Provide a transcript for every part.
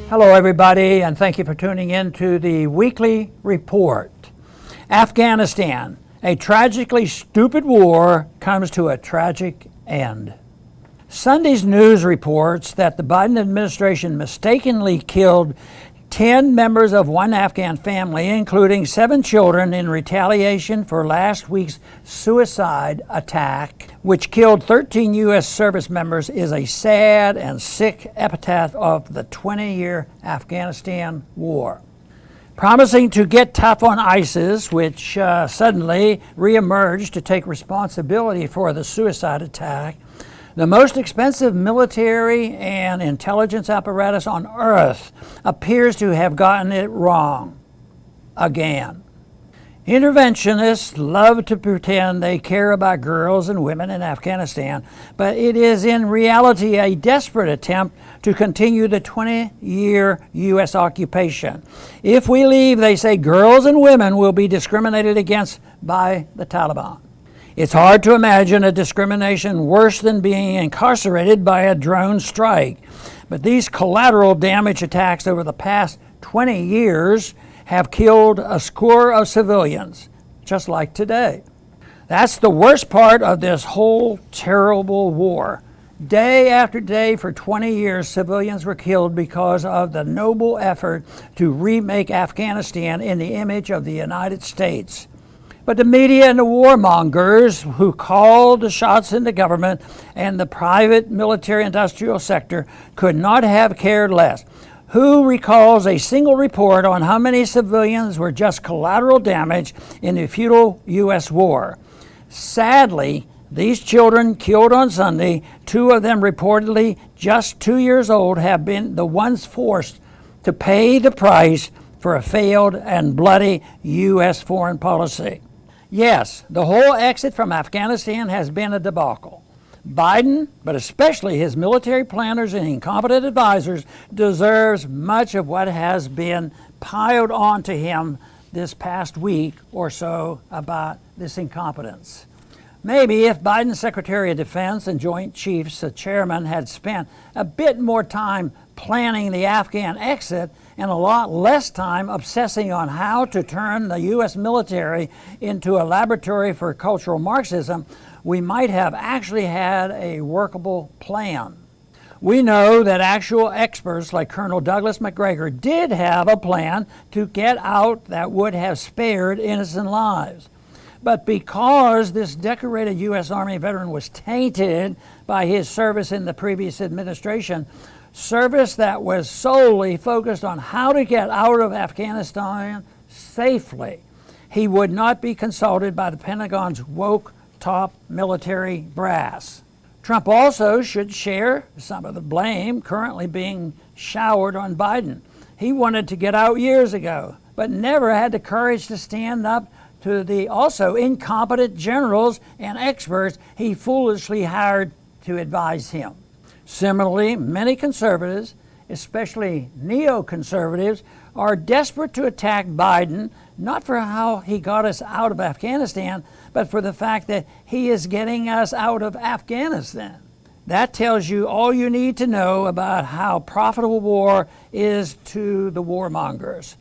Hello everybody, and thank you for tuning in to the weekly report. Afghanistan, a tragically stupid war comes to a tragic end. Sunday's news reports that the Biden administration mistakenly killed 10 members of one Afghan family, including 7 children, in retaliation for last week's suicide attack, which killed 13 U.S. service members, is a sad and sick epitaph of the 20-year Afghanistan war. Promising to get tough on ISIS, which suddenly reemerged to take responsibility for the suicide attack, the most expensive military and intelligence apparatus on earth appears to have gotten it wrong again. Interventionists love to pretend they care about girls and women in Afghanistan, but it is in reality a desperate attempt to continue the 20-year U.S. occupation. If we leave, they say, girls and women will be discriminated against by the Taliban. It's hard to imagine a discrimination worse than being incarcerated by a drone strike. But these collateral damage attacks over the past 20 years have killed a score of civilians, just like today. That's the worst part of this whole terrible war. Day after day for 20 years, civilians were killed because of the noble effort to remake Afghanistan in the image of the United States. But the media and the warmongers who called the shots in the government and the private military-industrial sector could not have cared less. Who recalls a single report on how many civilians were just collateral damage in the futile U.S. war? Sadly, these children killed on Sunday, 2 of them reportedly just 2 years old, have been the ones forced to pay the price for a failed and bloody U.S. foreign policy. Yes, the whole exit from Afghanistan has been a debacle. Biden, but especially his military planners and incompetent advisors, deserves much of what has been piled onto him this past week or so about this incompetence. Maybe if Biden's Secretary of Defense and Joint Chiefs, the chairman, had spent a bit more time planning the Afghan exit and a lot less time obsessing on how to turn the U.S. military into a laboratory for cultural Marxism, we might have actually had a workable plan. We know that actual experts like Colonel Douglas Macgregor did have a plan to get out that would have spared innocent lives. But because this decorated U.S. Army veteran was tainted by his service in the previous administration, service that was solely focused on how to get out of Afghanistan safely, he would not be consulted by the Pentagon's woke top military brass. Trump also should share some of the blame currently being showered on Biden. He wanted to get out years ago, but never had the courage to stand up to the also incompetent generals and experts he foolishly hired to advise him. Similarly, many conservatives, especially neoconservatives, are desperate to attack Biden, not for how he got us out of Afghanistan, but for the fact that he is getting us out of Afghanistan. That tells you all you need to know about how profitable war is to the warmongers.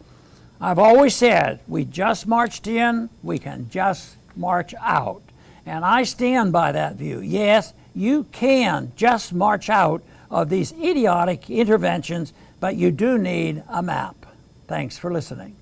I've always said, we just marched in, we can just march out. And I stand by that view. Yes, you can just march out of these idiotic interventions, but you do need a map. Thanks for listening.